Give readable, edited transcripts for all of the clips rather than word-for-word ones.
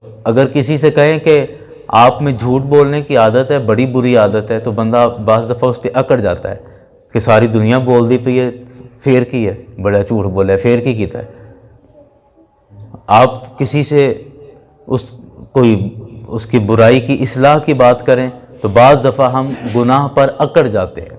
اگر کسی سے کہیں کہ آپ میں جھوٹ بولنے کی عادت ہے، بڑی بری عادت ہے، تو بندہ بعض دفعہ اس پہ اکڑ جاتا ہے کہ ساری دنیا بول دی پئی ہے، پھر کی ہے، بڑا جھوٹ بولا ہے، پھر کی کیتا ہے۔ آپ کسی سے اس کی برائی کی اصلاح کی بات کریں تو بعض دفعہ ہم گناہ پر اکڑ جاتے ہیں۔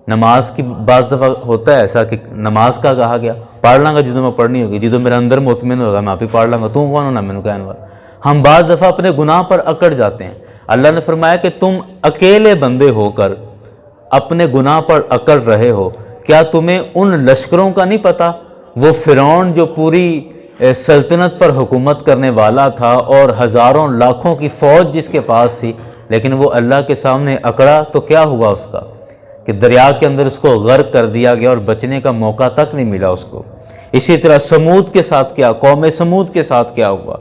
نماز کی بعض دفعہ ہوتا ہے ایسا کہ نماز کا کہا گیا پڑھ لاں گا جدوں میں پڑھنی ہوگی، جدوں میرے اندر مطمئن ہوگا میں آپ ہی پڑھ لاں گا، تو کون ہونا مینوں کہنے والا۔ ہم بعض دفعہ اپنے گناہ پر اکڑ جاتے ہیں۔ اللہ نے فرمایا کہ تم اکیلے بندے ہو کر اپنے گناہ پر اکڑ رہے ہو، کیا تمہیں ان لشکروں کا نہیں پتہ؟ وہ فرعون جو پوری سلطنت پر حکومت کرنے والا تھا اور ہزاروں لاکھوں کی فوج جس کے پاس تھی، لیکن وہ اللہ کے سامنے اکڑا تو کیا ہوا اس کا کہ دریا کے اندر اس کو غرق کر دیا گیا اور بچنے کا موقع تک نہیں ملا اس کو۔ اسی طرح سمود کے ساتھ کیا، قوم سمود کے ساتھ کیا ہوا؟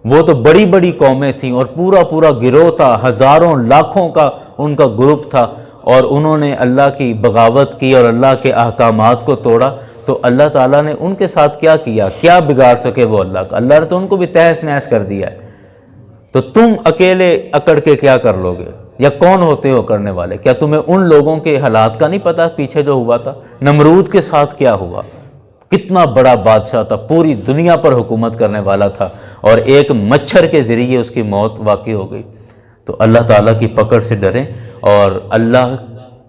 وہ تو بڑی بڑی قومیں تھیں اور پورا گروہ تھا، ہزاروں لاکھوں کا ان کا گروپ تھا، اور انہوں نے اللہ کی بغاوت کی اور اللہ کے احکامات کو توڑا، تو اللہ تعالیٰ نے ان کے ساتھ کیا کیا؟ کیا بگاڑ سکے وہ اللہ کا؟ اللہ نے تو ان کو بھی تہس نہس کر دیا ہے۔ تو تم اکیلے اکڑ کے کیا کر لو گے؟ یا کون ہوتے ہو کرنے والے؟ کیا تمہیں ان لوگوں کے حالات کا نہیں پتا پیچھے جو ہوا تھا؟ نمرود کے ساتھ کیا ہوا؟ کتنا بڑا بادشاہ تھا، پوری دنیا پر حکومت کرنے والا تھا، اور ایک مچھر کے ذریعے اس کی موت واقع ہو گئی۔ تو اللہ تعالیٰ کی پکڑ سے ڈریں اور اللہ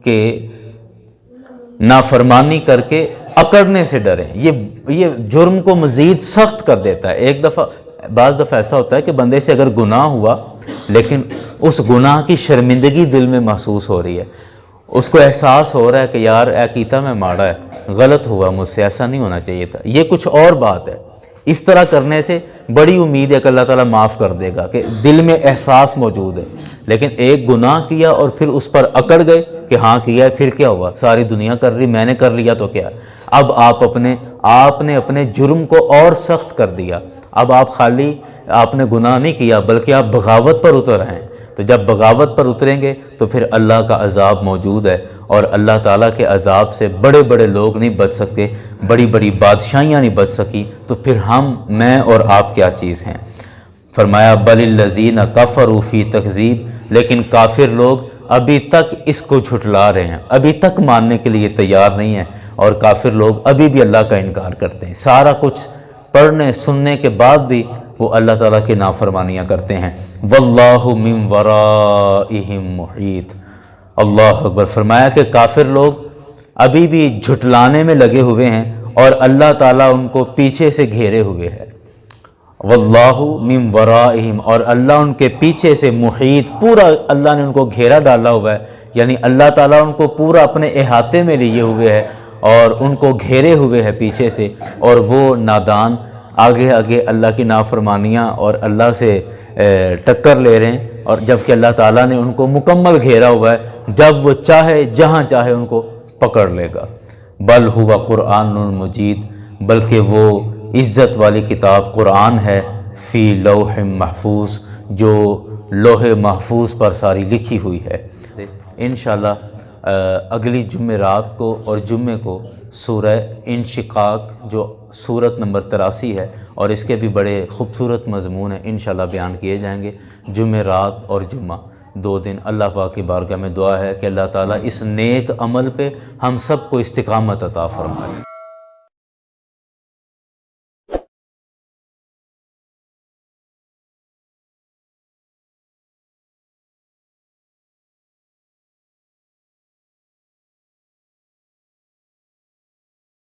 کے نافرمانی کر کے اکڑنے سے ڈریں۔ یہ جرم کو مزید سخت کر دیتا ہے۔ بعض دفعہ ایسا ہوتا ہے کہ بندے سے اگر گناہ ہوا لیکن اس گناہ کی شرمندگی دل میں محسوس ہو رہی ہے، اس کو احساس ہو رہا ہے کہ یار اے کیتا میں ماڑا ہے، غلط ہوا مجھ سے، ایسا نہیں ہونا چاہیے تھا، یہ کچھ اور بات ہے۔ اس طرح کرنے سے بڑی امید ہے کہ اللہ تعالیٰ معاف کر دے گا، کہ دل میں احساس موجود ہے۔ لیکن ایک گناہ کیا اور پھر اس پر اکڑ گئے کہ ہاں کیا ہے، پھر کیا ہوا؟ ساری دنیا کر رہی، میں نے کر لیا تو کیا؟ اب آپ نے اپنے جرم کو اور سخت کر دیا۔ اب آپ نے گناہ نہیں کیا بلکہ آپ بغاوت پر اتر آئے ہیں۔ تو جب بغاوت پر اتریں گے تو پھر اللہ کا عذاب موجود ہے، اور اللہ تعالیٰ کے عذاب سے بڑے بڑے لوگ نہیں بچ سکتے، بڑی بڑی بادشاہیاں نہیں بچ سکی، تو پھر میں اور آپ کیا چیز ہیں؟ فرمایا بل الذین کفروا فی تکذیب، لیکن کافر لوگ ابھی تک اس کو جھٹلا رہے ہیں، ابھی تک ماننے کے لیے تیار نہیں ہیں، اور کافر لوگ ابھی بھی اللہ کا انکار کرتے ہیں۔ سارا کچھ پڑھنے سننے کے بعد بھی وہ اللہ تعالیٰ کی نافرمانیاں کرتے ہیں۔ واللہ من ورائہم محیط۔ اللہ اکبر۔ فرمایا کہ کافر لوگ ابھی بھی جھٹلانے میں لگے ہوئے ہیں اور اللہ تعالیٰ ان کو پیچھے سے گھیرے ہوئے ہے۔ واللہ من ورائہم، اور اللہ ان کے پیچھے سے محیط، پورا اللہ نے ان کو گھیرا ڈالا ہوا ہے، یعنی اللہ تعالیٰ ان کو پورا اپنے احاطے میں لیے ہوئے ہے اور ان کو گھیرے ہوئے ہے پیچھے سے، اور وہ نادان آگے اللہ کی نافرمانیاں اور اللہ سے ٹکر لے رہے ہیں، اور جبکہ اللہ تعالیٰ نے ان کو مکمل گھیرا ہوا ہے، جب وہ چاہے جہاں چاہے ان کو پکڑ لے گا۔ بل ہوا قرآن مجید، بلکہ وہ عزت والی کتاب قرآن ہے، فی لوح محفوظ، جو لوح محفوظ پر ساری لکھی ہوئی ہے۔ انشاءاللہ اگلی جمعرات کو اور جمعے کو سورہ انشقاق جو سورت نمبر 83 ہے، اور اس کے بھی بڑے خوبصورت مضمون ہیں، انشاءاللہ بیان کیے جائیں گے۔ جمعرات اور جمعہ 2 دن اللہ پاک کی بارگاہ میں دعا ہے کہ اللہ تعالیٰ اس نیک عمل پہ ہم سب کو استقامت عطا فرمائے۔